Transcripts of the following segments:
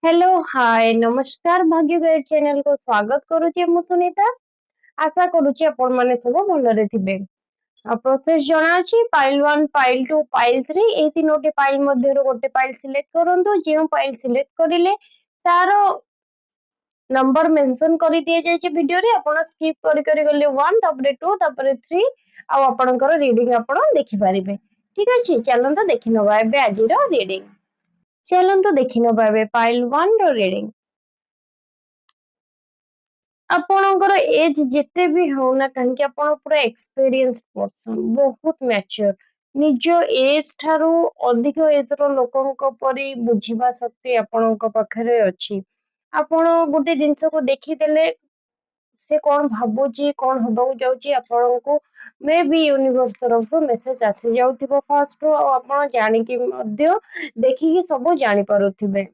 Hello hi नमस्कार भाग्य guide channel को स्वागत करुचे मु सुनीता। आशा करुचे आपण माने सब भलरे थिबे। प्रोसेस जणा अछि फाइल 1 फाइल 2 फाइल 3 ए तीनोटी फाइल मध्यरो गोटे फाइल सिलेक्ट करंतु जे फाइल सिलेक्ट करिले तारो नंबर मेंशन करि दिए जाय छै वीडियो रे आपण स्किप करि करि गले 1 तापरे 2 तापरे 3 आ आपणकर रीडिंग आपण देखि पारिबे। ठीक अछि चलंतो देखि नबा एबे आजिरो रीडिंग। चलंतो देखि नबा एबे फाइल 1 रो रीडिंग। ଆପଣଙ୍କର ଏଜ ଯେତେ ବି ହଉନା କାହିଁକି ଆପଣ ପୁରା ଏକ୍ସପେରିଏନ୍ସ ପର୍ସନ ବହୁତ ମ୍ୟାଚୁର ନିଜ ଏଜ ଠାରୁ ଅଧିକ ଏଜ ର ଲୋକଙ୍କ ପରି ବୁଝିବା ଶକ୍ତି ଆପଣଙ୍କ ପାଖରେ ଅଛି। ଆପଣ ଗୋଟେ ଜିନିଷକୁ ଦେଖିଦେଲେ ସେ କଣ ଭାବୁଛି କଣ ହବାକୁ ଯାଉଛି ଆପଣଙ୍କୁ ମେ ବି ୟୁନିଭର୍ସ ତରଫରୁ ମେସେଜ ଆସି ଯାଉଥିବ ଫାର୍ଷ୍ଟ ରୁ ଆଉ ଆପଣ ଜାଣିକି ମଧ୍ୟ ଦେଖିକି ସବୁ ଜାଣିପାରୁଥିବେ।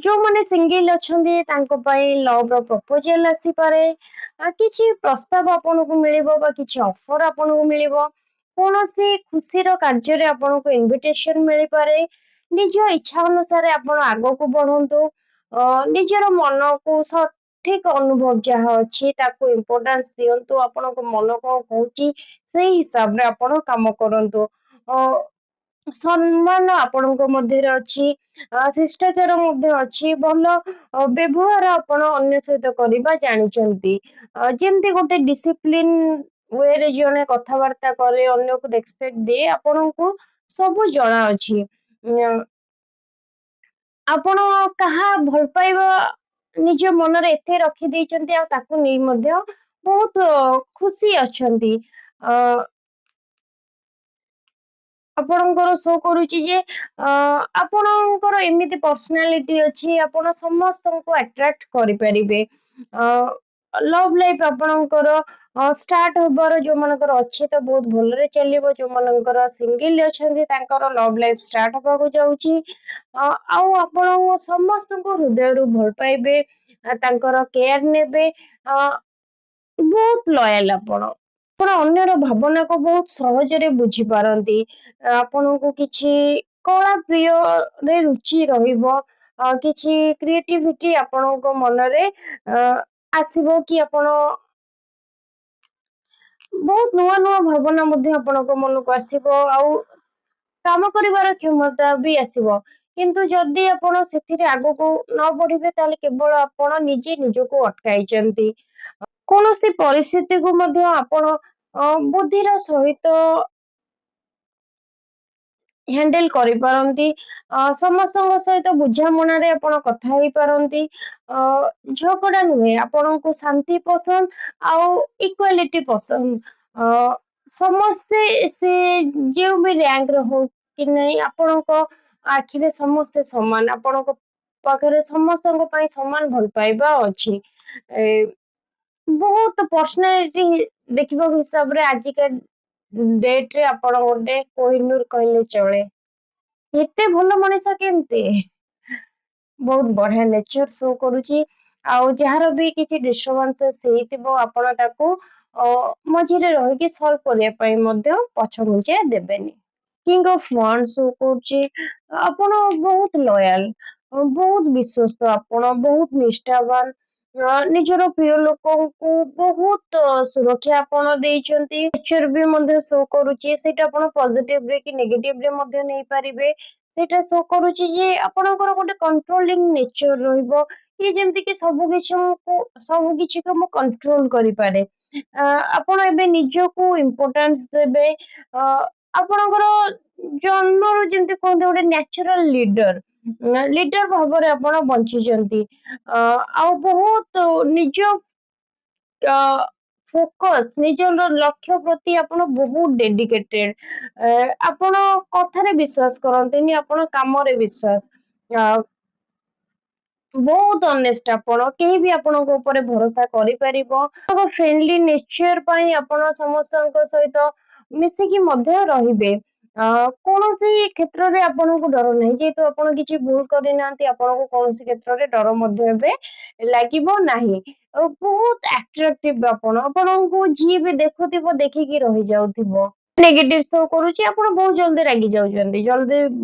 ଯୋଉମାନେ ସିଙ୍ଗଲ ଅଛନ୍ତି ତାଙ୍କ ପାଇଁ ଲଭ୍ ର ପ୍ରପୋଜାଲ ଆସିପାରେ। କିଛି ପ୍ରସ୍ତାବ ଆପଣଙ୍କୁ ମିଳିବ ବା କିଛି ଅଫର ଆପଣଙ୍କୁ ମିଳିବ। କୌଣସି ଖୁସିର କାର୍ଯ୍ୟରେ ଆପଣଙ୍କୁ ଇନଭିଟେସନ ମିଳିପାରେ। ନିଜ ଇଚ୍ଛା ଅନୁସାରେ ଆପଣ ଆଗକୁ ବଢନ୍ତୁ। ନିଜର ମନକୁ ଠିକ ଅନୁଭବ ଯାହା ଅଛି ତାକୁ ଇମ୍ପୋର୍ଟାନ୍ସ ଦିଅନ୍ତୁ ଆପଣଙ୍କ ମନ କଣ କହୁଛି ସେଇ ହିସାବରେ ଆପଣ କାମ କରନ୍ତୁ। ସମ୍ମାନ ଆପଣଙ୍କ ମଧ୍ୟରେ ଅଛି। ଶିଷ୍ଟାଚାର ମଧ୍ୟ ଅଛି ଭଲ ବ୍ୟବହାର ଆପଣ ଅନ୍ୟ ସହିତ କରିବା ଜାଣିଛନ୍ତି। ଯେମିତି ଗୋଟେ ଡିସିପ୍ଲିନ ୱେରେ ଜଣେ କଥାବାର୍ତ୍ତା କରେ ଅନ୍ୟକୁ ରେସପେକ୍ଟ ଦିଏ ଆପଣଙ୍କୁ ସବୁ ଜଣା ଅଛି। ଆପଣ କାହା ଭଲ ପାଇବା ନିଜ ମନରେ ଏତେ ରଖିଦେଇଛନ୍ତି ଆଉ ତାକୁ ନେଇ ମଧ୍ୟ ବହୁତ ଖୁସି ଅଛନ୍ତି। ଅ ଆପଣଙ୍କର ଶୋ କରୁଛି ଯେ ଆପଣଙ୍କର ଏମିତି ପର୍ସନାଲିଟି ଅଛି ଆପଣ ସମସ୍ତଙ୍କୁ ଆଟ୍ରାକ୍ଟ କରିପାରିବେ। ଲଭ ଲାଇଫ ଆପଣଙ୍କର ଷ୍ଟାର୍ଟ ହବାର ଯୋଉମାନଙ୍କର ଅଛି ତ ବହୁତ ଭଲରେ ଚାଲିବ ଯୋଉମାନଙ୍କର ସିଙ୍ଗଲ ଅଛନ୍ତି ତାଙ୍କର ଲଭ ଲାଇଫ ଷ୍ଟାର୍ଟ ହବାକୁ ଯାଉଛି। ଆଉ ଆପଣ ସମସ୍ତଙ୍କୁ ହୃଦୟରୁ ଭଲ ପାଇବେ। ତାଙ୍କର କେୟାର ନେବେ ବହୁତ ଲୟାଲ ଆପଣ। ଆପଣ ଅନ୍ୟର ଭାବନାକୁ ବହୁତ ସହଜରେ ବୁଝିପାରନ୍ତି। ଆପଣଙ୍କୁ କିଛି କଳା ପ୍ରିୟରେ ରୁଚି ରହିବ। କିଛି କ୍ରିଏଟିଭିଟି ଆପଣଙ୍କ ମନରେ ଆସିବ କି ଆପଣ ବହୁତ ନୂଆ ନୂଆ ଭାବନା ମଧ୍ୟ ଆପଣଙ୍କ ମନକୁ ଆସିବ ଆଉ କାମ କରିବାର କ୍ଷମତା ବି ଆସିବ। କିନ୍ତୁ ଯଦି ଆପଣ ସେଥିରେ ଆଗକୁ ନ ବଢିବେ ତାହେଲେ କେବଳ ଆପଣ ନିଜେ ନିଜକୁ ଅଟକାଇଛନ୍ତି। କୌଣସି ପରିସ୍ଥିତିକୁ ମଧ୍ୟ ଆପଣ ବୁଦ୍ଧିର ସହିତ ହ୍ୟାଣ୍ଡେଲ କରିପାରନ୍ତି। ସମସ୍ତଙ୍କ ସହିତ ବୁଝାମଣାରେ ଆପଣ କଥା ହେଇପାରନ୍ତି। ଝଗଡା ନୁହେଁ ଆପଣଙ୍କୁ ଶାନ୍ତି ପସନ୍ଦ ଆଉ ଇକ୍ୱାଲିଟି ପସନ୍ଦ। ସମସ୍ତେ ସେ ଯେଉଁ ବି ରାଙ୍କର ହଉ କି ନାଇଁ ଆପଣଙ୍କ ଆଖିରେ ସମସ୍ତେ ସମାନ ଆପଣଙ୍କ ପାଖରେ ସମସ୍ତଙ୍କ ପାଇଁ ସମାନ ଭଲ ପାଇବା ଅଛି। ଏ ବହୁତ ପର୍ସନାଲିଟି ଦେଖିବାକୁ ହିସାବରେ ଆଜିକା ଡେଟ ରେ ଆପଣ ଗୋଟେ କୋହିନୂର କହିଲେ ଚଳେ। ଏତେ ଭଲ ମଣିଷ କେମିତି? ବହୁତ ବଢିଆ ନେଚର ଶୋ କରୁଛି। ଆଉ ଯାହାର ବି କିଛି ଡିଷ୍ଟରବାନ୍ସ ହେଇଥିବ ଆପଣ ତାକୁ ମଝିରେ ରହିକି ସଲଭ କରିବା ପାଇଁ ମଧ୍ୟ ପଛ ଘୁଞ୍ଚା ଦେବେନି। କିଙ୍ଗ ଅଫ ୱାଣ୍ଡ ଶୋ କରୁଛି ଆପଣ ବହୁତ ଲୟାଲ। ବହୁତ ବିଶ୍ଵସ୍ତ ଆପଣ ବହୁତ ନିଷ୍ଠାବାନ। ନିଜର ପ୍ରିୟ ଲୋକଙ୍କୁ ବହୁତ ସୁରକ୍ଷା ଆପଣ ଦେଇଛନ୍ତି। ନେଚର ବି ମଧ୍ୟ ଶୋ କରୁଛି ସେଇଟା ଆପଣ ପଜିଟିଭରେ କି ନେଗେଟିଭରେ ମଧ୍ୟ ନେଇପାରିବେ। ସେଇଟା ଶୋ କରୁଛି ଯେ ଆପଣଙ୍କର ଗୋଟେ କଣ୍ଟ୍ରୋଲିଂ ନେଚର ରହିବ। କି ଯେମିତି କି ସବୁ କିଛି ମୁଁ କଣ୍ଟ୍ରୋଲ କରିପାରେ। ଆପଣ ଏବେ ନିଜକୁ ଇମ୍ପୋର୍ଟାନ୍ସ ଦେବେ। ଆପଣଙ୍କର ଜନ୍ମରୁ ଯେମିତି କୁହନ୍ତି ଗୋଟେ ନ୍ୟାଚୁରାଲ ଲିଡର। ଲିଡର ଭାବରେ ଆପଣ ବଞ୍ଚିଛନ୍ତି। ଆଉ ବହୁତ ନିଜ ଫୋକସ ନିଜର ଲକ୍ଷ୍ୟ ପ୍ରତି ଆପଣ ବହୁତ ଡେଡିକେଟେଡ। ଆପଣ କଥାରେ ବିଶ୍ଵାସ କରନ୍ତିନି ଆପଣ କାମରେ ବିଶ୍ଵାସ। ବହୁତ ଅନେଷ୍ଟ ଆପଣ କେହି ବି ଆପଣଙ୍କ ଉପରେ ଭରସା କରିପାରିବ। ଫ୍ରେଣ୍ଡଲି ନେଚର ପାଇଁ ଆପଣ ସମସ୍ତଙ୍କ ସହିତ ମିଶିକି ମଧ୍ୟ ରହିବେ। କୌଣସି କ୍ଷେତ୍ରରେ ଆପଣଙ୍କୁ ଡର ନାହିଁ ଯେହେତୁ ଆପଣ କିଛି ଭୁଲ କରିନାହାନ୍ତି ଆପଣଙ୍କୁ କୌଣସି କ୍ଷେତ୍ରରେ ଡର ମଧ୍ୟ ଏବେ ଲାଗିବ ନାହିଁ। ବହୁତ ଆଟ୍ରାକ୍ଟିଭ ଆପଣଙ୍କୁ ଯିଏ ବି ଦେଖୁଥିବ ଦେଖିକି ରହିଯାଉଥିବ। ନେଗେଟିଭ ଶୋ କରୁଛି ଆପଣ ବହୁତ ଜଲ୍ଦି ରାଗି ଯାଉଛନ୍ତି,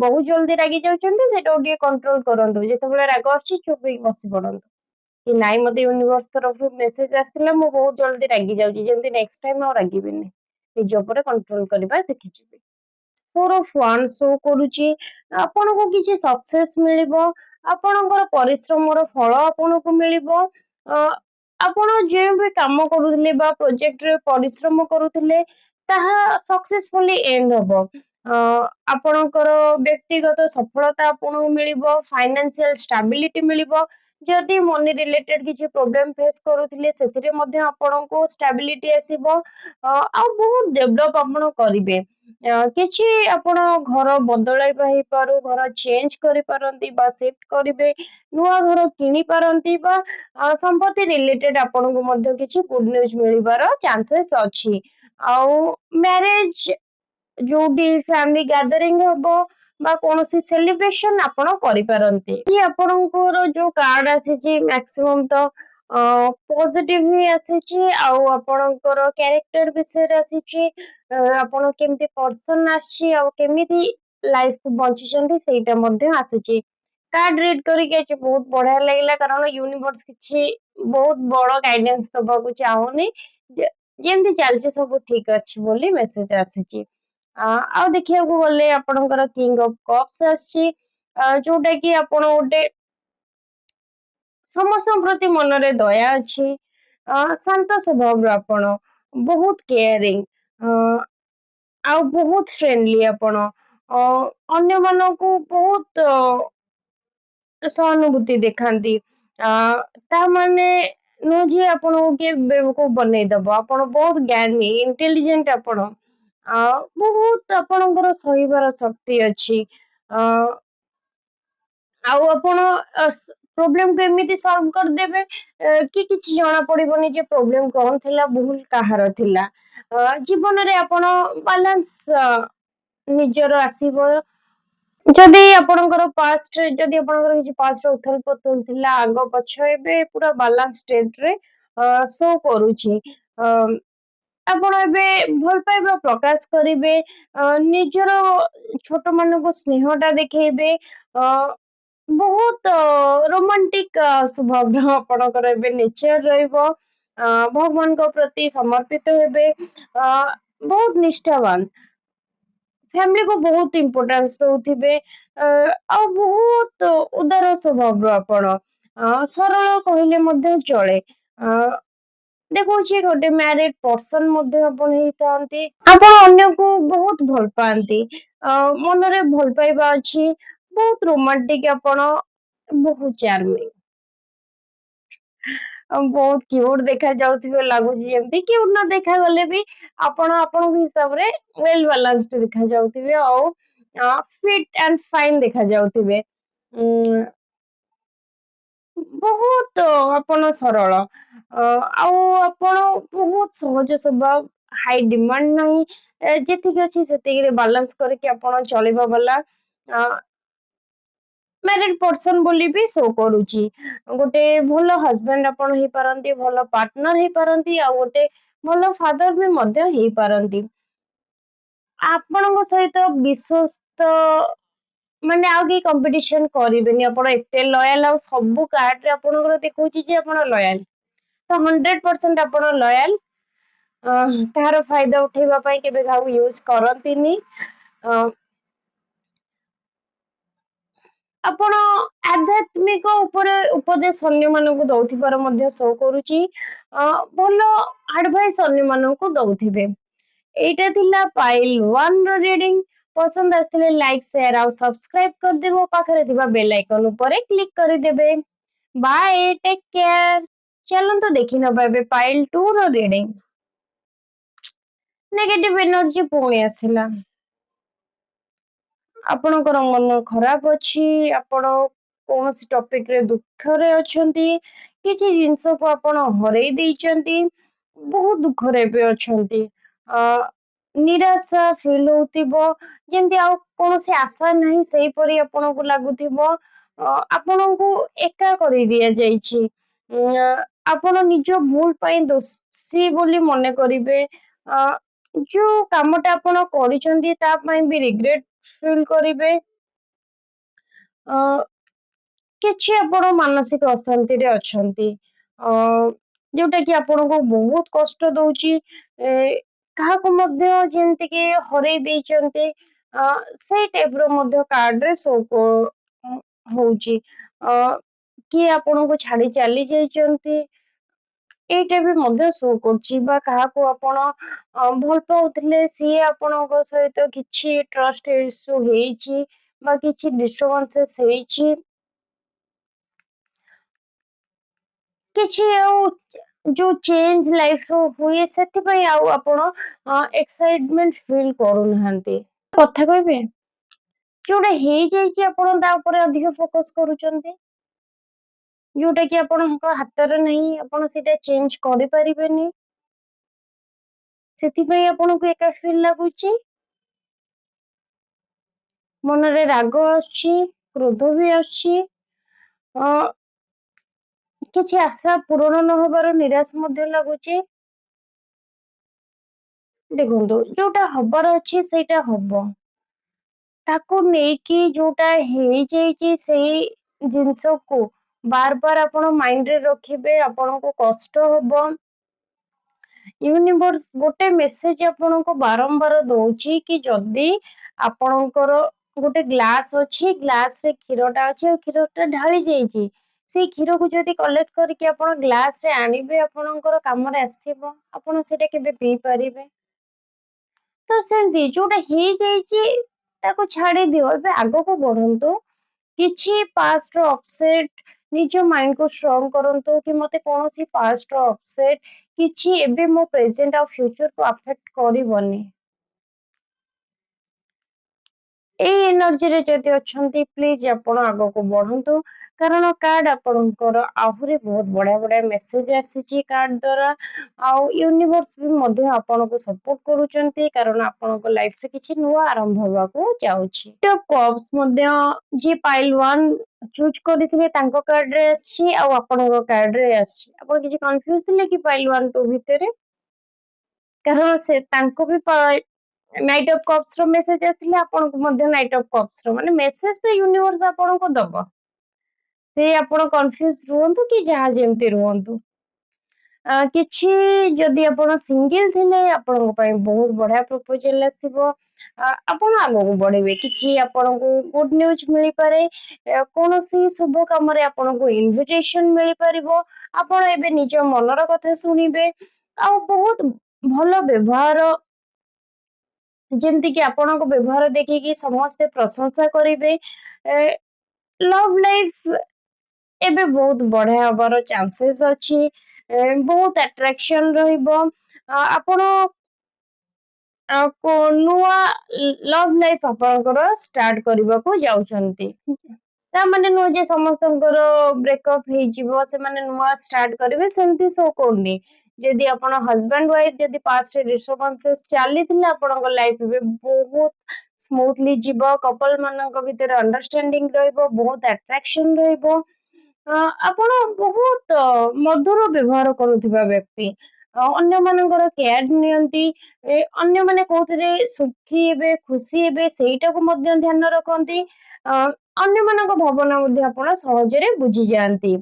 ବହୁତ ଜଲ୍ଦି ରାଗି ଯାଉଛନ୍ତି। ସେଇଟାକୁ ଟିକେ କଣ୍ଟ୍ରୋଲ କରନ୍ତୁ। ଯେତେବେଳେ ରାଗ ଆସୁଛି ଚୁପ ହେଇକି ବସି ପଡନ୍ତୁ କି ନାଇଁ ମତେ ୟୁନିଭର୍ସ ତରଫରୁ ମେସେଜ ଆସିଥିଲା, ମୁଁ ବହୁତ ଜଲ୍ଦି ରାଗି ଯାଉଛି, ଯେମିତି ନେକ୍ସଟ ଟାଇମ ଆଉ ରାଗିବିନି। ନିଜ ଉପରେ କଣ୍ଟ୍ରୋଲ କରିବା ଶିଖିଯିବି। 4 of 1 ଶୋ କରୁଛି ଆପଣଙ୍କୁ କିଛି ସକ୍ସେସ୍ ମିଳିବ, ଆପଣଙ୍କର ପରିଶ୍ରମର ଫଳ ଆପଣଙ୍କୁ ମିଳିବ। ଅ, ଆପଣ ଯେଉଁ ବି କାମ କରୁଥିଲେ ବା ପ୍ରୋଜେକ୍ଟରେ ପରିଶ୍ରମ କରୁଥିଲେ ତାହା ସକ୍ସେସଫୁଲି ଏଣ୍ଡ ହବ। ଅ, ଆପଣଙ୍କର ବ୍ୟକ୍ତିଗତ ସଫଳତା ଆପଣଙ୍କୁ ମିଳିବ, ଫାଇନାନ୍ସିଆଲ ଷ୍ଟାବିଲିଟି ମିଳିବ। ଯଦି ମନି ରିଲେଟେଡ କିଛି ପ୍ରୋବ୍ଲେମ ଫେସ୍ କରୁଥିଲେ ସେଥିରେ ମଧ୍ୟ ଆପଣଙ୍କୁ ଷ୍ଟାବିଲିଟି ଆସିବ। ଆଉ ବହୁତ ଡେଭଲପ ଆପଣ କରିବେ। କିଛି ଆପଣ ଘର ବଦଳାଇବା ହେଇପାରୁ, ଘର ଚେଞ୍ଜ କରିପାରନ୍ତି ବା ସିଫ୍ଟ କରିବେ, ନୂଆ ଘର କିଣି ପାରନ୍ତି ବା ସମ୍ପତ୍ତି ରିଲେଟେଡ ଆପଣଙ୍କୁ ମଧ୍ୟ କିଛି ଗୁଡ ନ୍ୟୁଜ ମିଳିବାର ଚାନ୍ସେସ୍ ଅଛି। ଆଉ ମ୍ୟାରେଜ ଯୋଉଠି ଫ୍ୟାମିଲି ଗ୍ୟାଦରିଂ ହବ ବା କୌଣସି ସେଲିବ୍ରେସନ ଆପଣ କରିପାରନ୍ତି। ଆପଣଙ୍କର ଯୋଉ କାର୍ଡ ଆସିଛି ମ୍ୟାକ୍ସିମମ୍ ତ ପଜିଟିଭ ହିଁ ଆସିଛି, ଆଉ ଆପଣଙ୍କର କ୍ୟାରେକ୍ଟର ବିଷୟରେ ଆସିଛି। ଆପଣ କେମିତି ପର୍ସନ ଆସିଛି ଆଉ କେମିତି ଲାଇଫ ବଞ୍ଚିଛନ୍ତି ସେଇଟା ମଧ୍ୟ ଆସୁଛି। କାର୍ଡ ରିଡ୍ କରିକି ଆଜି ବହୁତ ବଢିଆ ଲାଗିଲା, କାରଣ ୟୁନିଭର୍ସ କିଛି ବହୁତ ବଡ ଗାଇଡାନ୍ସ ଦବାକୁ ଚାହୁଁନି। ଯେମିତି ଚାଲିଛି ସବୁ ଠିକ ଅଛି ବୋଲି ମେସେଜ ଆସିଛି। ଆଉ ଦେଖିବାକୁ ଗଲେ ଆପଣଙ୍କର କିଙ୍ଗ ଅଫ କପ୍ସ ଆସିଛି, ଯୋଉଟା କି ଆପଣ ଗୋଟେ ସମସ୍ତଙ୍କ ପ୍ରତି ମନରେ ଦୟା ଅଛି, ଶାନ୍ତ ସ୍ୱଭାବର ଆପଣ, ବହୁତ କେୟାରିଂ, ଆଉ ବହୁତ ଫ୍ରେଣ୍ଡଲି ଆପଣ, ଅ, ଅନ୍ୟମାନଙ୍କୁ ବହୁତ ସହାନୁଭୂତି ଦେଖାନ୍ତି। ଆ ତା ମାନେ ନୁହଁ ଯେ ଆପଣଙ୍କୁ କିଏ ବେବକୁଫ ବନେଇଦବ। ଆପଣ ବହୁତ ଜ୍ଞାନୀ, ଇଣ୍ଟେଲିଜେଣ୍ଟ ଆପଣ, ଆ ବହୁତ ଆପଣଙ୍କର ସହିବାର ଶକ୍ତି ଅଛି। ଆ ଆଉ ଆପଣ ପ୍ରୋବ୍ଲେମକୁ ଏମିତି ସଲ୍ଭ କରିଦେବେ କି କିଛି ଜଣା ପଡିବନି ଯେ ପ୍ରୋବ୍ଲେମ କଣ ଥିଲା, ଭୁଲ କାହାର ଥିଲା। ଜୀବନରେ ଆପଣ ବାଲାନ୍ସ ନିଜର ଆସିବ। ଯଦି ଆପଣଙ୍କର ପାଷ୍ଟ, ଯଦି ଆପଣଙ୍କର କିଛି ପାଷ୍ଟ ଉଥଲ ପଥଲ ଥିଲା, ଆଗ ପଛ ଏବେ ପୁରା ବାଲାନ୍ସ ଷ୍ଟେଟରେ ଶୋ କରୁଛି। ଆପଣ ଏବେ ଭଲ ପାଇବା ପ୍ରକାଶ କରିବେ, ନିଜର ଛୋଟ ମାନଙ୍କୁ ସ୍ନେହ ଟା ଦେଖେଇବେ, ଅ ବହୁତ ରୋମାଣ୍ଟିକ ସ୍ୱଭାବର ଆପଣଙ୍କର ଏବେ ନେଚର ରହିବ। ଭଗବାନଙ୍କ ପ୍ରତି ସମର୍ପିତ ହେବେ, ବହୁତ ନିଷ୍ଠାବାନ, ଫ୍ୟାମିଲିକୁ ବହୁତ ଇମ୍ପୋର୍ଟାନ୍ସ ଦଉଥିବେ, ଆଉ ବହୁତ ଉଦାର ସ୍ୱଭାବର ଆପଣ, ସରଳ କହିଲେ ମଧ୍ୟ ଚଳେ। ଦେଖଉଛି ଗୋଟେ ମ୍ୟାରିଡ ପର୍ସନ ମଧ୍ୟ ଆପଣ ହେଇଥାନ୍ତି। ଆପଣ ଅନ୍ୟକୁ ବହୁତ ଭଲ ପାଆନ୍ତି, ମନରେ ଭଲ ପାଇବା ଅଛି, ବହୁତ ରୋମାଣ୍ଟିକ ଆପଣ, ବହୁତ ଚାର୍ମିଂ, ବହୁତ କ୍ୟୁଟ ଦେଖା ଯାଉଥିବେ। ଲାଗୁଛି ଯେମିତି କ୍ୟୁଟ ନ ଦେଖା ଗଲେ ବି ଆପଣ ଆପଣଙ୍କ ହିସାବରେ ୱେଲ ବାଲାନ୍ସଡ ଦେଖା ଯାଉଥିବେ, ଆଉ ଫିଟ ଆଣ୍ଡ ଫାଇନ ଦେଖା ଯାଉଥିବେ। ବହୁତ ଆପଣ ସରଳ, ଆଉ ଆପଣ ବହୁତ ସହଜ ସ୍ୱଭାବ, ହାଇ ଡିମାଣ୍ଡ ନାହିଁ, ଯେତିକି ଅଛି ସେତିକିରେ ବାଲାନ୍ସ କରିକି ଆପଣ ଚଳିବା ବାଲା ମ୍ୟାରିଡ ପର୍ସନ ବୋଲି ବି ଶୋ କରୁଛି। ଗୋଟେ ଭଲ ହଜବେଣ୍ଡ ଆପଣ ହେଇପାରନ୍ତି, ଭଲ ପାର୍ଟନର ହେଇପାରନ୍ତି, ଆଉ ଗୋଟେ ଭଲ ଫାଦର ବି ମଧ୍ୟ ହେଇପାରନ୍ତି। ଆପଣଙ୍କ ସହିତ ବିଶ୍ୱସ୍ତ ମାନେ ଆଉ କେହି କମ୍ପିଟିସନ କରିବେନି। ଆପଣ ଏତେ ଲୟାଲ, ଆଉ ସବୁ କାର୍ଡରେ ଆପଣଙ୍କର ଦେଖଉଛି ଯେ ଆପଣ ଲୟାଲ, ତ 100% ଆପଣ ଲୟାଲ। କାହାର ଫାଇଦା ଉଠେଇବା ପାଇଁ କେବେ କାହାକୁ ୟୁଜ କରନ୍ତିନି। ଅ, ଆପଣ ଆଧ୍ୟାତ୍ମିକ ଉପରେ ଉପଦେଶ ଅନ୍ୟମାନଙ୍କୁ ଦଉଥିବାର ମଧ୍ୟ ଶୋ କରୁଛି। ଭଲ ଆଡଭାଇସ ଅନ୍ୟମାନଙ୍କୁ ଦଉଥିବେ। ଏଇଟା ଥିଲା ପାଇଲ 1 ର ରିଡିଂ। ପସନ୍ଦ ଆସିଥିଲେ ଲାଇକ୍, ସେୟାର ଆଉ ସବସ୍କ୍ରାଇବ କରିଦେବ। ପାଖରେ ଥିବା ବେଲ ଆଇକନ ଉପରେ କ୍ଲିକ କରିଦେବେ। Bye, take care. ଚାଲନ୍ତୁ ଦେଖି ନେବା ଏବେ ପାଇଲ 2 ର ରିଡିଂ। ନେଗେଟିଭ ଏନର୍ଜି ପୁଣି ଆସିଲା। ଆପଣଙ୍କର ମନ ଖରାପ ଅଛି, ଆପଣ କୌଣସି ଟପିକ ରେ ଦୁଃଖରେ ଅଛନ୍ତି, କିଛି ଜିନିଷକୁ ଆପଣ ହରେଇ ଦେଇଛନ୍ତି, ବହୁତ ଦୁଃଖରେ ଏବେ ଅଛନ୍ତି। ଅ ନିରାଶା ଫିଲ୍ ହଉଥିବ, ଯେମିତି ଆଉ କୌଣସି ଆଶା ନାହିଁ ସେଇପରି ଆପଣଙ୍କୁ ଲାଗୁଥିବ। ଆପଣଙ୍କୁ ଏକା କରି ଦିଆଯାଇଛି। ଆପଣ ନିଜ ଭୁଲ ପାଇଁ ଦୋଷୀ ବୋଲି ମନେ କରିବେ। ଯୋଉ କାମଟା ଆପଣ କରିଛନ୍ତି ତା ପାଇଁ ବି ରିଗ୍ରେଟ ଫିଲ୍ କରିବେ। ଅ କିଛି ଆପଣ ମାନସିକ ଅଶାନ୍ତିରେ ଅଛନ୍ତି, ଅ ଯୋଉଟା କି ଆପଣଙ୍କୁ ବହୁତ କଷ୍ଟ ଦଉଛି। ଏ କାହାକୁ ମଧ୍ୟ ଯେମିତି କି ହରେଇ ଦେଇଛନ୍ତି, ଅ ସେଇ ଟାଇପ ର ମଧ୍ୟ କାର୍ଡରେ ଶୋ ହଉଛି। ଅ କିଏ ଆପଣଙ୍କୁ ଛାଡି ଚାଲି ଯାଇଛନ୍ତି, ଏଇଟା ବି ମଧ୍ୟ ଶୋ କରୁଛି। ବା କାହାକୁ ଆପଣ ଭଲ ପାଉଥିଲେ, ସିଏ ଆପଣଙ୍କ ସହିତ କିଛି ଟ୍ରଷ୍ଟ ଇସ୍ୟୁ ହେଇଛି ବା କିଛି ଡିଷ୍ଟର୍ବାନ୍ସେସ୍ ହେଇଛି, କିଛି ଆଉ ଯୋଉ ଚେଞ୍ଜ ଲାଇଫ ହୁଏ ସେଥିପାଇଁ ଆଉ ଆପଣ ଏକ୍ସାଇଟମେଣ୍ଟ ଫିଲ୍ କରୁନାହାନ୍ତି। କଥା କହିବେ, ଯୋଉଟା ହେଇଯାଇଛି ଆପଣ ତା ଉପରେ ଅଧିକ ଫୋକସ କରୁଛନ୍ତି, ଯୋଉଟା କି ଆପଣଙ୍କ ହାତରେ ନାହିଁ, ଆପଣ ସେଇଟା ଚେଞ୍ଜ କରିପାରିବେନି, ସେଥିପାଇଁ ଆପଣଙ୍କୁ ଏକା ଫିଲ୍ ଲାଗୁଛି। ମନରେ ରାଗ ଆସୁଛି, କ୍ରୋଧ ବି ଆସୁଛି, ଅ କିଛି ଆଶା ପୂରଣ ନ ହବାର ନିରାଶ ମଧ୍ୟ ଲାଗୁଛି। ଦେଖନ୍ତୁ, ଯୋଉଟା ହବାର ଅଛି ସେଇଟା ହବ, ତାକୁ ନେଇକି ଯୋଉଟା ହେଇଯାଇଛି ସେଇ ଜିନିଷକୁ ବାର ବାର ଆପଣ ମାଇଣ୍ଡରେ ରଖିବେ, ଆପଣଙ୍କୁ କଷ୍ଟ ହବ। ୟୁନିଭର୍ସ ଗୋଟେ ମେସେଜ ଆପଣଙ୍କୁ ବାରମ୍ବାର ଦଉଛି କି ଯଦି ଆପଣଙ୍କର ଗୋଟେ ଗ୍ଲାସ ଅଛି, ଗ୍ଲାସ ରେ କ୍ଷୀରଟା ଅଛି ଆଉ କ୍ଷୀରଟା ଢାଳି ଯାଇଛି, ସେଇ କ୍ଷୀରକୁ ଯଦି କଲେକ୍ଟ କରିକି ଆପଣ ଗ୍ଲାସ ରେ ଆଣିବେ, ଆପଣଙ୍କର କାମରେ ଆସିବ, ଆପଣ ସେଇଟା କେବେ ପିଇ ପାରିବେ। ତ ସେମିତି ଯୋଉଟା ହେଇଯାଇଛି ତାକୁ ଛାଡି ଦିଅ, ଏବେ ଆଗକୁ ବଢନ୍ତୁ। କିଛି ପାଷ୍ଟ ର ଅପସେଟ ନିଜ ମାଇଣ୍ଡ କୁ ଷ୍ଟ୍ରଙ୍ଗ କରନ୍ତୁ କି ମତେ କୌଣସି ପାଷ୍ଟ ର ଅପସେଟ କିଛି ଏବେ ମୋ ପ୍ରେଜେଣ୍ଟ ଆଉ ଫ୍ୟୁଚର କୁ ଆଫେକ୍ଟ କରିବନି। ଏଇ ଏନର୍ଜିରେ ଯଦି ଅଛନ୍ତି, ପ୍ଲିଜ ଆପଣ ଆଗକୁ ବଢନ୍ତୁ, କାରଣ କାର୍ଡ ଆପଣଙ୍କର ଆହୁରି ବହୁତ ବଢିଆ ବଢିଆ ମେସେଜ ଆସିଛି କାର୍ଡ ଦ୍ଵାରା। ଆଉ ୟୁନିଭର୍ସ ବି ମଧ୍ୟ ଆପଣଙ୍କୁ ସପୋର୍ଟ କରୁଛନ୍ତି, କାରଣ ଆପଣଙ୍କ ଲାଇଫରେ କିଛି ନୂଆ ଆରମ୍ଭ ହବାକୁ ଯାଉଛି। କପ୍ସ ମଧ୍ୟ ଯିଏ ପାଇଲ ୱାନ ଚୁଜ କରିଥିବେ ତାଙ୍କ କାର୍ଡ ରେ ଆସିଛି ଆଉ ଆପଣଙ୍କ କାର୍ଡ ରେ ଆସିଛି। ଆପଣ କିଛି କନଫ୍ୟୁଜ ଥିଲେ କି ପାଇଲ ୱାନ ଟୁ ଭିତରେ? କାରଣ ସେ ତାଙ୍କୁ ବି ନାଇଟ୍ ଅଫ କପ୍ସ ର ମେସେଜ ଆସିଲେ ଆପଣଙ୍କୁ ମଧ୍ୟ ନାଇଟ୍ ଅଫ କପ୍ସ ର, ମାନେ ମେସେଜ ତ ୟୁନିଭର୍ସ ଆପଣଙ୍କୁ ଦବ। ସେ ଆପଣ କନଫ୍ୟୁଜ ରୁହନ୍ତୁ କି ଯାହା ଯେମିତି ରୁହନ୍ତୁ, କିଛି ଯଦି ଆପଣ ସିଙ୍ଗଲ ଥିଲେ ଆପଣଙ୍କ ପାଇଁ ବହୁତ ବଢିଆ ପ୍ରପୋଜାଲ ଆସିବ। ଆପଣ ଆଗକୁ ବଢିବେ, କିଛି ଆପଣଙ୍କୁ ଗୁଡ ନ୍ୟୁଜ ମିଳିପାରେ, କୌଣସି ଶୁଭ କାମରେ ଆପଣଙ୍କୁ ଇନଭିଟେସନ ମିଳିପାରିବ, ଆପଣ ଏବେ ନିଜ ମନର କଥା ଶୁଣିବେ, ଆଉ ବହୁତ ଭଲ ବ୍ୟବହାର, ଯେମିତି କି ଆପଣଙ୍କ ବ୍ୟବହାର ଦେଖିକି ସମସ୍ତେ ପ୍ରଶଂସା କରିବେ। ଲଭ ଲାଇଫ ଏବେ ବହୁତ ବଢିଆ ହବାର ଚାନ୍ସେସ୍ ଅଛି, ବହୁତ ଆଟ୍ରାକ୍ସନ ରହିବ, ଆପଣ ନୂଆ ଲଭ ଲାଇଫ ଆପଣଙ୍କର ଷ୍ଟାର୍ଟ କରିବାକୁ ଯାଉଛନ୍ତି। ତା ମାନେ ନୁହଁ ଯେ ସମସ୍ତଙ୍କର ବ୍ରେକଅପ୍ ହେଇଯିବ, ସେମାନେ ନୂଆ ଷ୍ଟାର୍ଟ କରିବେ, ସେମିତି ଶୋ କରୁନି। ଯଦି ଆପଣ ହଜବାଣ୍ଡ ୱାଇଫ ଯଦି ପାଷ୍ଟରେ ଡିଷ୍ଟରବାନ୍ସେସ୍ ଚାଲିଥିଲା ଆପଣଙ୍କ ଲାଇଫ ଏବେ ବହୁତ ସ୍ମୁଥଲି ଯିବ, କପଲ ମାନଙ୍କ ଭିତରେ ଅଣ୍ଡରଷ୍ଟାଣ୍ଡିଙ୍ଗ ରହିବ, ବହୁତ ଆଟ୍ରାକ୍ସନ ରହିବ, ଆପଣ ବହୁତ ମଧୁର ବ୍ୟବହାର କରୁଥିବା ବ୍ୟକ୍ତି, ଅନ୍ୟମାନଙ୍କର କେୟାର ନିଅନ୍ତି, ଅନ୍ୟମାନେ କୋଉଥିରେ ସୁଖୀ ହେବେ ଖୁସି ହେବେ ସେଇଟାକୁ ମଧ୍ୟ ଧ୍ୟାନ ରଖନ୍ତି, ଅନ୍ୟମାନଙ୍କ ଭାବନା ମଧ୍ୟ ଆପଣ ସହଜରେ ବୁଝିଯାଆନ୍ତି।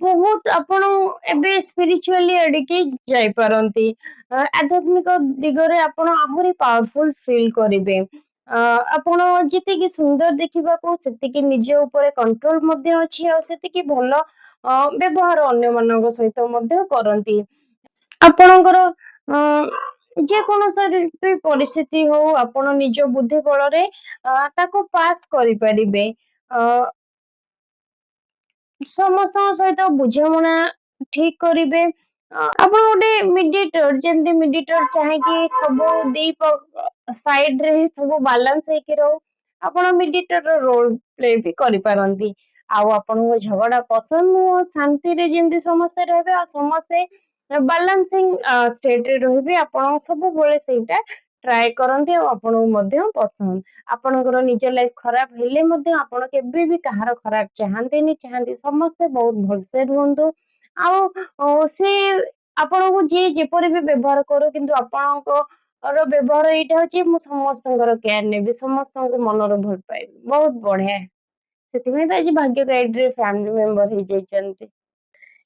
ବହୁତ ଆପଣ ଏବେ ସ୍ପିରିଚୁଆଲି ଆଡିକି ଯାଇପାରନ୍ତି, ଆଧ୍ୟାତ୍ମିକ ଦିଗରେ ଆପଣ ଆହୁରି ପାୱାରଫୁଲ ଫିଲ୍ କରିବେ, ଆପଣ ଯେତିକି ସୁନ୍ଦର ଦେଖିବାକୁ ସେତିକି ନିଜ ଉପରେ କଣ୍ଟ୍ରୋଲ ମଧ୍ୟ ଅଛି, ଆଉ ସେତିକି ଭଲ ବ୍ୟବହାର ଅନ୍ୟମାନଙ୍କ ସହିତ ମଧ୍ୟ କରନ୍ତି। ଆପଣଙ୍କର ଯେକୌଣସି ବି ପରିସ୍ଥିତି ହଉ ଆପଣ ନିଜ ବୁଦ୍ଧି ବଳରେ ତାକୁ ପାସ୍ କରିପାରିବେ, ଅ ସମସ୍ତଙ୍କ ସହିତ ବୁଝାମଣା ଠିକ କରିବେ, ଆପଣ ଗୋଟେ ମିଡିଏଟର, ଯେମିତି ମିଡିଏଟର ଚାହିଁକି ସବୁ ଦି ସାଇଡ ରେ ସବୁ ବାଲାନ୍ସ ହେଇକି ରହୁ, ଆପଣ ମିଡିଏଟର ରୋଲ ପ୍ଲେ ବି କରିପାରନ୍ତି। ଆଉ ଆପଣଙ୍କ ଝଗଡା ପସନ୍ଦ ନୁହଁ, ଶାନ୍ତିରେ ଯେମିତି ସମସ୍ତେ ରହିବେ ଆଉ ସମସ୍ତେ ବାଲାନ୍ସିଂ ଷ୍ଟେଟରେ ରହିବେ, ଆପଣ ସବୁବେଳେ ସେଇଟା ଟ୍ରାଏ କରନ୍ତି ଆଉ ଆପଣଙ୍କୁ ମଧ୍ୟ ପସନ୍ଦ। ଆପଣଙ୍କର ନିଜ ଲାଇଫ ଖରାପ ହେଲେ ମଧ୍ୟ ଆପଣ କେବେ ବି କାହାର ଖରାପ ଚାହାନ୍ତିନି, ଚାହାନ୍ତି ସମସ୍ତେ ବହୁତ ଭଲସେ ରୁହନ୍ତୁ, ଆଉ ସେ ଆପଣଙ୍କୁ ଯିଏ ଯେପରି ବି ବ୍ୟବହାର କରୁ କିନ୍ତୁ ଆପଣଙ୍କର ବ୍ୟବହାର ଏଇଟା ହଉଛି ମୁଁ ସମସ୍ତଙ୍କର କେୟାର ନେବି, ସମସ୍ତଙ୍କୁ ମନରୁ ଭଲ ପାଇବି। ବହୁତ ବଢିଆ। ସେଥିପାଇଁ ତ ଆଜି ଭାଗ୍ୟ ଗାଇଡରେ ଫ୍ୟାମିଲି ମେମ୍ବର ହେଇଯାଇଛନ୍ତି।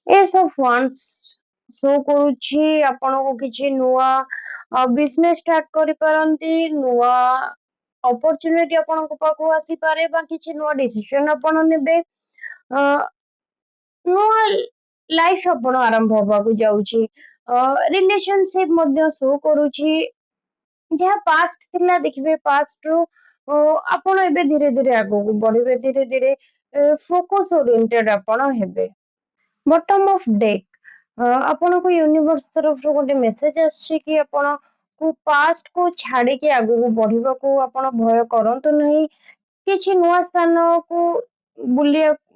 ଏସ୍ ଅଫ୍ ୱାନ୍ସ ଶୋ କରୁଛି ଆପଣଙ୍କୁ କିଛି ନୂଆ ବିଜନେସ ଷ୍ଟାର୍ଟ କରିପାରନ୍ତି, ନୂଆ ଅପରଚୁନିଟି ଆପଣଙ୍କ ପାଖକୁ ଆସିପାରେ ବା କିଛି ନୂଆ ଡିସିସନ ଆପଣ ନେବେ। ନୂଆ ଲାଇଫ ଆପଣ ଆରମ୍ଭ ହବାକୁ ଯାଉଛି। ରିଲେସନସିପ ମଧ୍ୟ ଶୋ କରୁଛି। ଯାହା ପାଷ୍ଟ ଥିଲା ଦେଖିବେ ପାଷ୍ଟ ରୁ ଆପଣ ଏବେ ଧୀରେ ଧୀରେ ଆଗକୁ ବଢିବେ, ଧୀରେ ଧୀରେ ଫୋକସ ଓରିଏଣ୍ଟେଡ ଆପଣ ହେବେ। ବଟମ ଅଫ ଡେକ୍ ଆପଣଙ୍କୁ ୟୁନିଭର୍ସ ତରଫରୁ ଗୋଟେ ମେସେଜ ଆସିଛି କି ଆପଣ ପାଷ୍ଟ କୁ ଛାଡିକି ଆଗକୁ ବଢିବାକୁ ଆପଣ ଭୟ କରନ୍ତୁ ନାହିଁ। କିଛି ନୂଆ ସ୍ଥାନକୁ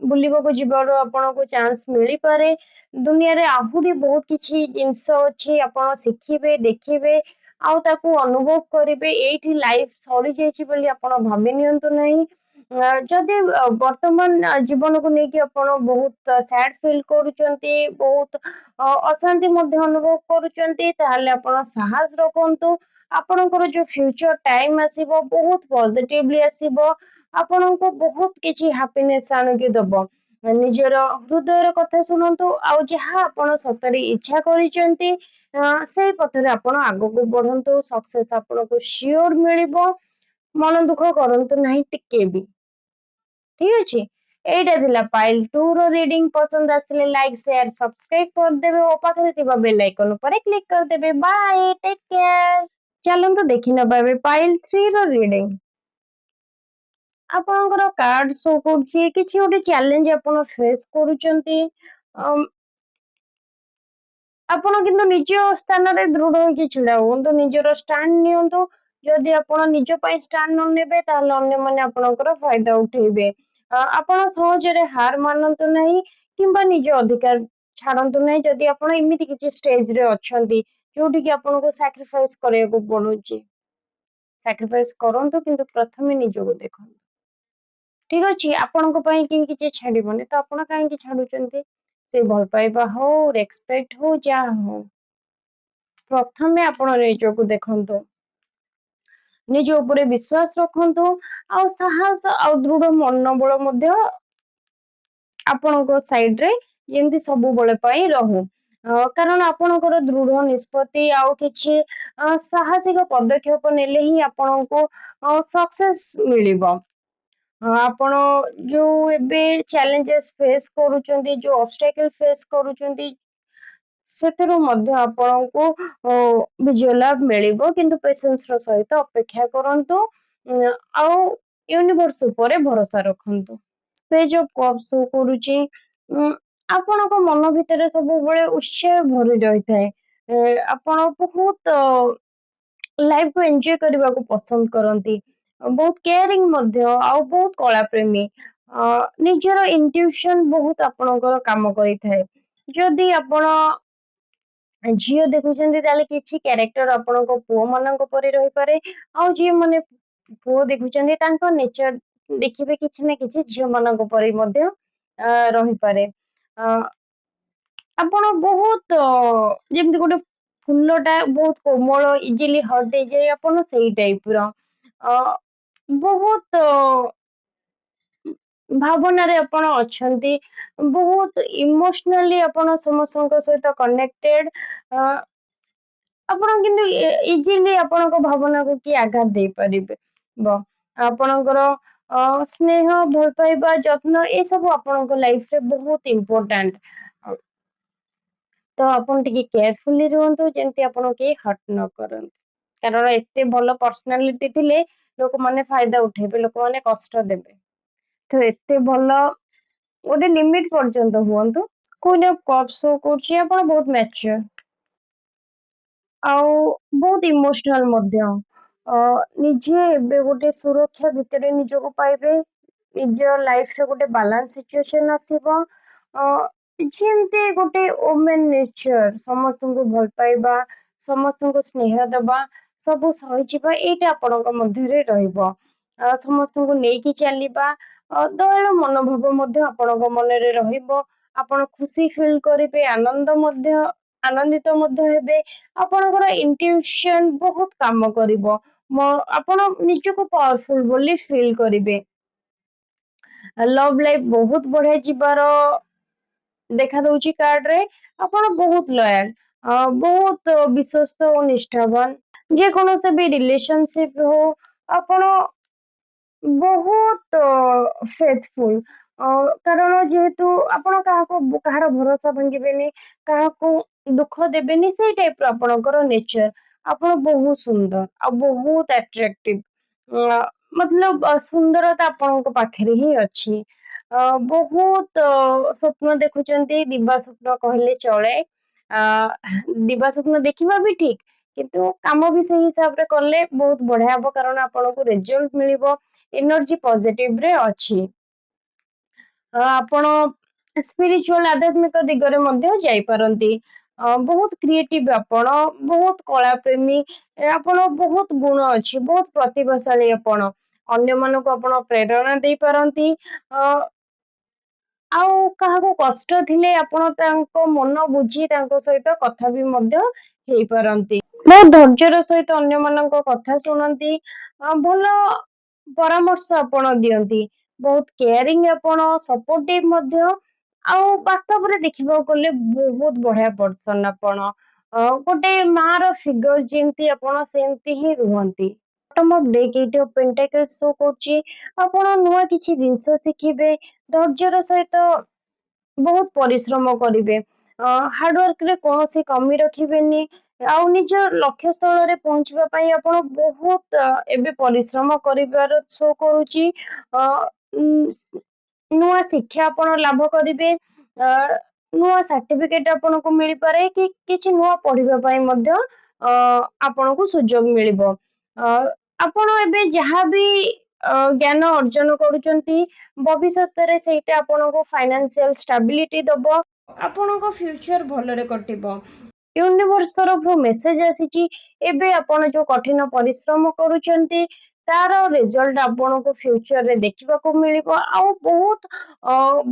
ବୁଲିବାକୁ ଯିବାର ଆପଣଙ୍କୁ ଚାନ୍ସ ମିଳିପାରେ। ଦୁନିଆରେ ଆହୁରି ବହୁତ କିଛି ଜିନିଷ ଅଛି, ଆପଣ ଶିଖିବେ, ଦେଖିବେ ଆଉ ତାକୁ ଅନୁଭବ କରିବେ। ଏଇଠି ଲାଇଫ ସରିଯାଇଛି ବୋଲି ଆପଣ ଭାବି ନିଅନ୍ତୁ ନାହିଁ। ଯଦି ବର୍ତ୍ତମାନ ଜୀବନକୁ ନେଇକି ଆପଣ ବହୁତ ସ୍ୟାଡ ଫିଲ୍ କରୁଛନ୍ତି, ବହୁତ ଅଶାନ୍ତି ମଧ୍ୟ ଅନୁଭବ କରୁଛନ୍ତି, ତାହେଲେ ଆପଣ ସାହସ ରଖନ୍ତୁ। ଆପଣଙ୍କର ଯୋଉ ଫ୍ୟୁଚର ଟାଇମ ଆସିବ ବହୁତ ପଜିଟିଭଲି ଆସିବ। ଆପଣଙ୍କୁ ବହୁତ କିଛି ହାପିନେସ ଆଣିକି ଦବ। ନିଜର ହୃଦୟର କଥା ଶୁଣନ୍ତୁ, ଆଉ ଯାହା ଆପଣ ସତରେ ଇଚ୍ଛା କରିଛନ୍ତି ସେଇ ପଥରେ ଆପଣ ଆଗକୁ ବଢନ୍ତୁ। ସକ୍ସେସ୍ ଆପଣଙ୍କୁ ସିଓର ମିଳିବ। ମନ ଦୁଃଖ କରନ୍ତୁ ନାହିଁ ଟିକେ ବି। ଠିକ ଅଛି, ଏଇଟା ଥିଲା ପାଇଲ 2 ର ରିଡିଂ। ପସନ୍ଦ ଆସିଲେ ଲାଇକ୍ ସେୟାର ସବସ୍କ୍ରାଇବ କରିଦେବେ ଓ ପାଖରେ ଥିବା ବେଲ ଆଇକନ ଉପରେ କ୍ଲିକ କରିଦେବେ। Bye, take care. ଚାଲନ୍ତୁ ଦେଖି ନେବା ଏବେ ପାଇଲ 3 ର ରିଡିଂ। ଆପଣଙ୍କର କାର୍ଡ ଶୋ କରୁଛି କିଛି ଗୋଟେ ଚ୍ୟାଲେଞ୍ଜ ଆପଣ ଫେସ୍ କରୁଛନ୍ତି। ଆପଣ କିନ୍ତୁ ନିଜ ସ୍ଥାନରେ ଦୃଢ ହେଇକି ଛିଡା ହୁଅନ୍ତୁ, ନିଜର ଷ୍ଟାଣ୍ଡ ନିଅନ୍ତୁ। ଯଦି ଆପଣ ନିଜ ପାଇଁ ଷ୍ଟାଣ୍ଡ ନ ନେବେ ତାହେଲେ ଅନ୍ୟମାନେ ଆପଣଙ୍କର ଫାଇଦା ଉଠେଇବେ। ଆପଣ ସହଜରେ ହାର ମାନନ୍ତୁ ନାହିଁ କିମ୍ବା ନିଜ ଅଧିକାର ଛାଡନ୍ତୁ ନାହିଁ। ଯଦି ଆପଣ ଏମିତି କିଛି ଷ୍ଟେଜରେ ଅଛନ୍ତି ଯୋଉଠି କି ଆପଣଙ୍କୁ ସାକ୍ରିଫାଇସ କରିବାକୁ ପଡୁଛି, ସାକ୍ରିଫାଇସ କରନ୍ତୁ କିନ୍ତୁ ପ୍ରଥମେ ନିଜକୁ ଦେଖନ୍ତୁ। ଠିକ ଅଛି, ଆପଣଙ୍କ ପାଇଁ କେହି କିଛି ଛାଡିବନି ତ ଆପଣ କାହିଁକି ଛାଡୁଛନ୍ତି? ସେ ଭଲ ପାଇବା ହଉ, ରେସପେକ୍ଟ ହଉ, ଯାହା ହଉ, ପ୍ରଥମେ ଆପଣ ନିଜକୁ ଦେଖନ୍ତୁ। ନିଜ ଉପରେ ବିଶ୍ୱାସ ରଖନ୍ତୁ ଆଉ ସାହସ ଆଉ ଦୃଢ ମନୋବଳ ମଧ୍ୟ ଆପଣଙ୍କ ସାଇଡ ରେ ଯେମିତି ସବୁବେଳେ ପାଇଁ ରହୁ। କାରଣ ଆପଣଙ୍କର ଦୃଢ ନିଷ୍ପତ୍ତି ଆଉ କିଛି ସାହସିକ ପଦକ୍ଷେପ ନେଲେ ହିଁ ଆପଣଙ୍କୁ ସକ୍ସେସ ମିଳିବ। ଆପଣ ଯୋଉ ଏବେ ଚ୍ୟାଲେଞ୍ଜେସ ଫେସ୍ କରୁଛନ୍ତି, ଯୋଉ ଅବଷ୍ଟାକଲ ଫେସ୍ କରୁଛନ୍ତି, ସେଥିରୁ ମଧ୍ୟ ଆପଣଙ୍କୁ ବିଜୟ ଲାଭ ମିଳିବ, କିନ୍ତୁ ପେସେନ୍ସ ର ସହିତ ଅପେକ୍ଷା କରନ୍ତୁ ଆଉ ୟୁନିଭର୍ସ ଉପରେ ଭରସା ରଖନ୍ତୁ। ପେଜ ଅଫ କପ୍ ଶୋ କରୁଛି। ଆପଣଙ୍କ ମନ ଭିତରେ ସବୁବେଳେ ଉତ୍ସାହ ଭରି ରହିଥାଏ। ଆପଣ ବହୁତ ଲାଇଫ କୁ ଏଞ୍ଜୟ କରିବାକୁ ପସନ୍ଦ କରନ୍ତି, ବହୁତ କେୟାରିଂ ମଧ୍ୟ ଆଉ ବହୁତ କଳା ପ୍ରେମୀ। ନିଜର ଇଣ୍ଟୁସନ ବହୁତ ଆପଣଙ୍କର କାମ କରିଥାଏ। ଯଦି ଆପଣ ଝିଅ ଦେଖୁଛନ୍ତି ତାହେଲେ କିଛି କ୍ୟାରେକ୍ଟର ଆପଣଙ୍କ ପୁଅ ମାନଙ୍କ ପରି ରହିପାରେ। ଆଉ ଯିଏ ମାନେ ପୁଅ ଦେଖୁଛନ୍ତି ତାଙ୍କ ନେଚର ଦେଖିବେ କିଛି ନା କିଛି ଝିଅ ମାନଙ୍କ ପରି ମଧ୍ୟ ରହିପାରେ। ଅ ଆପଣ ବହୁତ ଯେମିତି ଗୋଟେ ଫୁଲ ଟା ବହୁତ କୋମଳ ଇଜିଲି ହର୍ଟ ହେଇଯାଏ, ଆପଣ ସେଇ ଟାଇପ ର ବହୁତ ଭାବନାରେ ଆପଣ ଅଛନ୍ତି, ବହୁତ ଇମୋସନାଲି ଆପଣ ସମସ୍ତଙ୍କ ସହିତ କନେକ୍ଟେଡ। ଆପଣ କିନ୍ତୁ ଇଜିଲି ଆପଣଙ୍କ ଭାବନାକୁ କିଏ ଆଘାତ ଦେଇପାରିବେ। ଆପଣଙ୍କର ସ୍ନେହ, ଭଲ ପାଇବା, ଯତ୍ନ ଏ ସବୁ ଆପଣଙ୍କ ଲାଇଫରେ ବହୁତ ଇମ୍ପୋର୍ଟାଣ୍ଟ। ତ ଆପଣ ଟିକେ କେୟାରଫୁଲି ରୁହନ୍ତୁ ଯେମିତି ଆପଣ କେହି ହର୍ଟ ନ କରନ୍ତୁ। କାରଣ ଏତେ ଭଲ ପର୍ସନାଲିଟି ଥିଲେ ଲୋକମାନେ ଫାଇଦା ଉଠେଇବେ, ଲୋକମାନେ କଷ୍ଟ ଦେବେ। ତ ଏତେ ଭଲ ଗୋଟେ ଲିମିଟ ପର୍ଯ୍ୟନ୍ତ ହୁଅନ୍ତୁ। କୁଇନ୍ ଅଫ କପ୍ ଶୋ କରୁଛି ଆପଣ ବହୁତ ମ୍ୟାଚୁର ଆଉ ବହୁତ ଇମୋସନାଲ ମଧ୍ୟ। ନିଜେ ଏବେ ଗୋଟେ ସୁରକ୍ଷା ଭିତରେ ନିଜକୁ ପାଇବେ। ନିଜ ଲାଇଫରେ ଗୋଟେ ବାଲାନ୍ସ ସିଚୁଏସନ ଆସିବ। ଯେମିତି ଗୋଟେ ଓମେନ ନେଚର ସମସ୍ତଙ୍କୁ ଭଲ ପାଇବା, ସମସ୍ତଙ୍କୁ ସ୍ନେହ ଦବା, ସବୁ ସହିଯିବା, ଏଇଟା ଆପଣଙ୍କ ମଧ୍ୟରେ ରହିବ। ସମସ୍ତଙ୍କୁ ନେଇକି ଚାଲିବା, ଦୟାଳୁ ମନୋଭାବ ମଧ୍ୟ ଆପଣଙ୍କ ମନରେ ରହିବ। ଆପଣ ଖୁସି ଫିଲ୍ କରିବେ, ଆନନ୍ଦ ମଧ୍ୟ ଆନନ୍ଦିତ ମଧ୍ୟ ହେବେ। ଆପଣଙ୍କର ଇଣ୍ଟୁଇସନ ବହୁତ କାମ କରିବ। ଆପଣ ନିଜକୁ ପାୱାରଫୁଲ ବୋଲି ଫିଲ୍ କରିବେ। ଲଭ୍ ଲାଇଫ ବହୁତ ବଢିଆ ଯିବାର ଦେଖା ଦଉଛି କାର୍ଡ ରେ। ଆପଣ ବହୁତ ଲୟାଲ, ବହୁତ ବିଶ୍ୱସ୍ତ ଓ ନିଷ୍ଠାବାନ। ଯେକୌଣସି ବି ରିଲେସନସିପ ହଉ, ଆପଣ ବହୁତ ଫେଥଫୁଲ। କାରଣ ଯେହେତୁ ଆପଣ କାହାର ଭରସା ଭାଙ୍ଗିବେନି, କାହାକୁ ଦୁଃଖ ଦେବେନି, ସେଇ ଟାଇପ ର ଆପଣଙ୍କର ନେଚର। ଆପଣ ବହୁତ ସୁନ୍ଦର ଆଉ ବହୁତ ଆଟ୍ରାକ୍ଟିଭ। ମତଲବ ସୁନ୍ଦରତା ଆପଣଙ୍କ ପାଖରେ ହିଁ ଅଛି। ବହୁତ ସ୍ୱପ୍ନ ଦେଖୁଛନ୍ତି, ଦିବା ସ୍ୱପ୍ନ କହିଲେ ଚଳେ। ଦିବା ସ୍ୱପ୍ନ ଦେଖିବା ବି ଠିକ, କିନ୍ତୁ କାମ ବି ସେଇ ହିସାବରେ କଲେ ବହୁତ ବଢିଆ ହବ, କାରଣ ଆପଣଙ୍କୁ ରେଜଲ୍ଟ ମିଳିବ। ଏନର୍ଜି ପଜିଟିଭ ରେ ଅଛି। ଆପଣ ସ୍ପିରିଚୁଆଲ ଆଧ୍ୟାତ୍ମିକ ଦିଗରେ ମଧ୍ୟ ଯାଇପାରନ୍ତି। ବହୁତ କ୍ରିଏଟିଭ, ଆପଣ ବହୁତ କଳା ପ୍ରେମୀ। ଆପଣ ବହୁତ ଗୁଣ ଅଛି, ବହୁତ ପ୍ରତିଭାଶାଳୀ ଆପଣ। ଅନ୍ୟମାନଙ୍କୁ ଆପଣ ପ୍ରେରଣା ଦେଇପାରନ୍ତି। ଅ ଆଉ କାହାକୁ କଷ୍ଟ ଥିଲେ ଆପଣ ତାଙ୍କ ମନ ବୁଝି ତାଙ୍କ ସହିତ କଥା ବି ମଧ୍ୟ ହେଇପାରନ୍ତି। ବହୁତ ଧୈର୍ଯ୍ୟର ସହିତ ଅନ୍ୟମାନଙ୍କ କଥା ଶୁଣନ୍ତି। ଭଲ ପରାମର୍ଶ ଆପଣ ଦିଅନ୍ତି। ବହୁତ କେୟାରିଂ, ଆପଣ ସପୋର୍ଟିଭ ମଧ୍ୟ। ଆଉ ବାସ୍ତବରେ ଦେଖିବାକୁ ଗଲେ ବହୁତ ବଢିଆ ପର୍ସନ ଆପଣ। ଗୋଟେ ମା ର ଫିଗର ଯେମିତି ଆପଣ, ସେମିତି ହିଁ ରୁହନ୍ତି। Bottom of deck, eight of pentacles show କରୁଛି। ଆପଣ ନୂଆ କିଛି ଜିନିଷ ଶିଖିବେ, ଧୈର୍ଯ୍ୟର ସହିତ ବହୁତ ପରିଶ୍ରମ କରିବେ। ହାର୍ଡୱାର୍କ ରେ କୌଣସି କମି ରଖିବେନି। ଆଉ ନିଜ ଲକ୍ଷ୍ୟ ସ୍ଥଳରେ ପହଞ୍ଚିବା ପାଇଁ ଆପଣ ବହୁତ ଏବେ ପରିଶ୍ରମ କରିବାର ଶୋ କରୁଛି। ଅ ଉଁ, ନୂଆ ଶିକ୍ଷା ଆପଣ ଲାଭ କରିବେ। ଅ ନୂଆ ସାର୍ଟିଫିକେଟ ଆପଣଙ୍କୁ ମିଳିପାରେ, କି କିଛି ନୂଆ ପଢିବା ପାଇଁ ମଧ୍ୟ ଆପଣଙ୍କୁ ସୁଯୋଗ ମିଳିବ। ଅ ଆପଣ ଏବେ ଯାହାବି ଜ୍ଞାନ ଅର୍ଜନ କରୁଛନ୍ତି, ଭବିଷ୍ୟତରେ ସେଇଟା ଆପଣଙ୍କୁ ଫାଇନାନ୍ସିଆଲ ଷ୍ଟାବିଲିଟି ଦବ। ଆପଣଙ୍କ ଫ୍ୟୁଚର ଭଲରେ କଟିବ। ୟୁନିଭର୍ସ ତରଫରୁ ମେସେଜ ଆସିଛି, ଏବେ ଆପଣ ଯୋଉ କଠିନ ପରିଶ୍ରମ କରୁଛନ୍ତି, ତାର ରେଜଲ୍ଟ ଆପଣଙ୍କୁ ଫ୍ୟୁଚରରେ ଦେଖିବାକୁ ମିଳିବ। ଆଉ ବହୁତ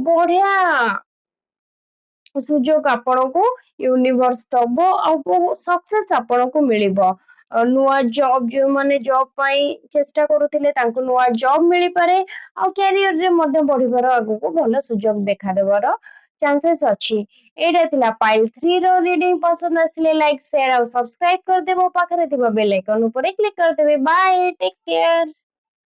ବଢିଆ ସୁଯୋଗ ଆପଣଙ୍କୁ ୟୁନିଭର୍ସ ଦବ, ଆଉ ବହୁ ସକ୍ସେସ ଆପଣଙ୍କୁ ମିଳିବ। ନୂଆ ଜବ, ଯୋଉମାନେ ଜବ ପାଇଁ ଚେଷ୍ଟା କରୁଥିଲେ ତାଙ୍କୁ ନୂଆ ଜବ ମିଳିପାରେ। ଆଉ କ୍ୟାରିୟରରେ ମଧ୍ୟ ବଢିବାର ଆଗକୁ ଭଲ ସୁଯୋଗ ଦେଖାଦେବାର ଚାନ୍ସେସ୍ ଅଛି। ଏଇଟା ଥିଲା ପାଇଲ୍ 3 ର ରିଡିଂ। ପସନ୍ଦ ଆସିଲେ ଲାଇକ୍, ସେୟାର ଆଉ ସବସ୍କ୍ରାଇବ କରିଦେବ। ପାଖରେ ଥିବା ବେଲ ଆଇକନ ଉପରେ କ୍ଲିକ୍ କରିଦେବେ। Bye, take care.